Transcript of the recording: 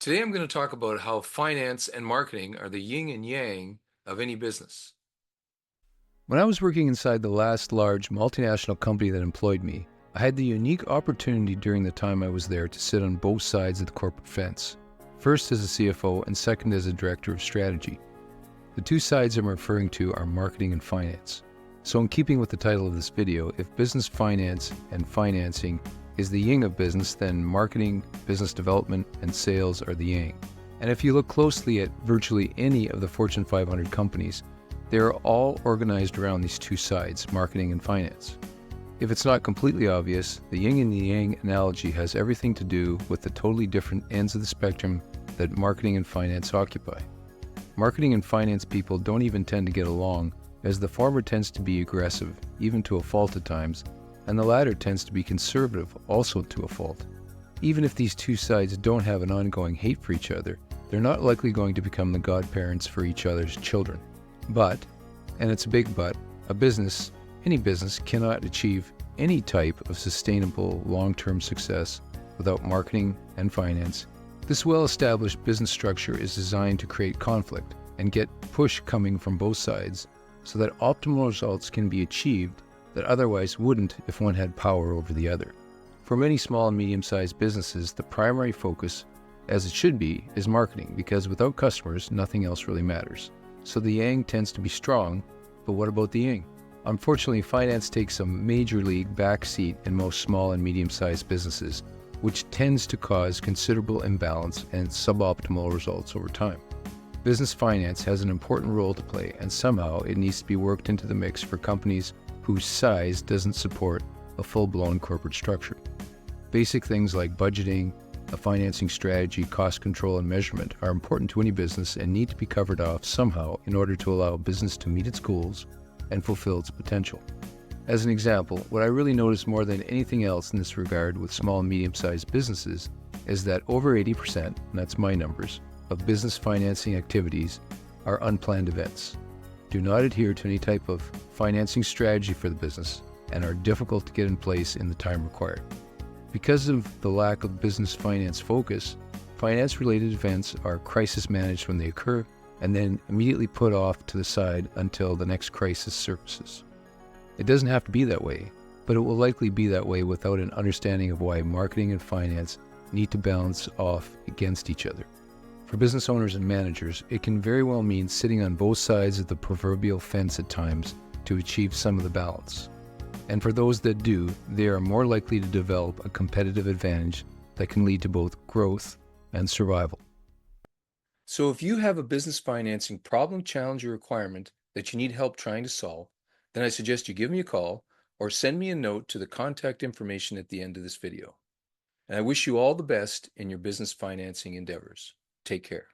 Today I'm going to talk about how finance and marketing are the yin and yang of any business. When I was working inside the last large multinational company that employed me, I had the unique opportunity during the time I was there to sit on both sides of the corporate fence. First as a CFO and second as a director of strategy. The two sides I'm referring to are marketing and finance. So in keeping with the title of this video, if business finance and financing is the yin of business, then marketing, business development, and sales are the yang. And if you look closely at virtually any of the Fortune 500 companies, they are all organized around these two sides, marketing and finance. If it's not completely obvious, the yin and the yang analogy has everything to do with the totally different ends of the spectrum that marketing and finance occupy. Marketing and finance people don't even tend to get along, as the former tends to be aggressive, even to a fault at times, and the latter tends to be conservative, also to a fault. Even if these two sides don't have an ongoing hate for each other, they're not likely going to become the godparents for each other's children. But, and it's a big but, any business cannot achieve any type of sustainable long-term success without marketing and finance. This well-established business structure is designed to create conflict and get push coming from both sides so that optimal results can be achieved that otherwise wouldn't if one had power over the other. For many small and medium-sized businesses, the primary focus, as it should be, is marketing, because without customers, nothing else really matters. So the yang tends to be strong, but what about the yin? Unfortunately, finance takes a major league backseat in most small and medium-sized businesses, which tends to cause considerable imbalance and suboptimal results over time. Business finance has an important role to play, and somehow it needs to be worked into the mix for companies whose size doesn't support a full-blown corporate structure. Basic things like budgeting, a financing strategy, cost control, and measurement are important to any business and need to be covered off somehow in order to allow a business to meet its goals and fulfill its potential. As an example, what I really notice more than anything else in this regard with small and medium-sized businesses is that over 80%, and that's my numbers, of business financing activities are unplanned events, do not adhere to any type of financing strategy for the business, and are difficult to get in place in the time required. Because of the lack of business finance focus, finance-related events are crisis managed when they occur and then immediately put off to the side until the next crisis surfaces. It doesn't have to be that way, but it will likely be that way without an understanding of why marketing and finance need to balance off against each other. For business owners and managers, it can very well mean sitting on both sides of the proverbial fence at times to achieve some of the balance. And for those that do, they are more likely to develop a competitive advantage that can lead to both growth and survival. So if you have a business financing problem, challenge, or requirement that you need help trying to solve, then I suggest you give me a call or send me a note to the contact information at the end of this video. And I wish you all the best in your business financing endeavors. Take care.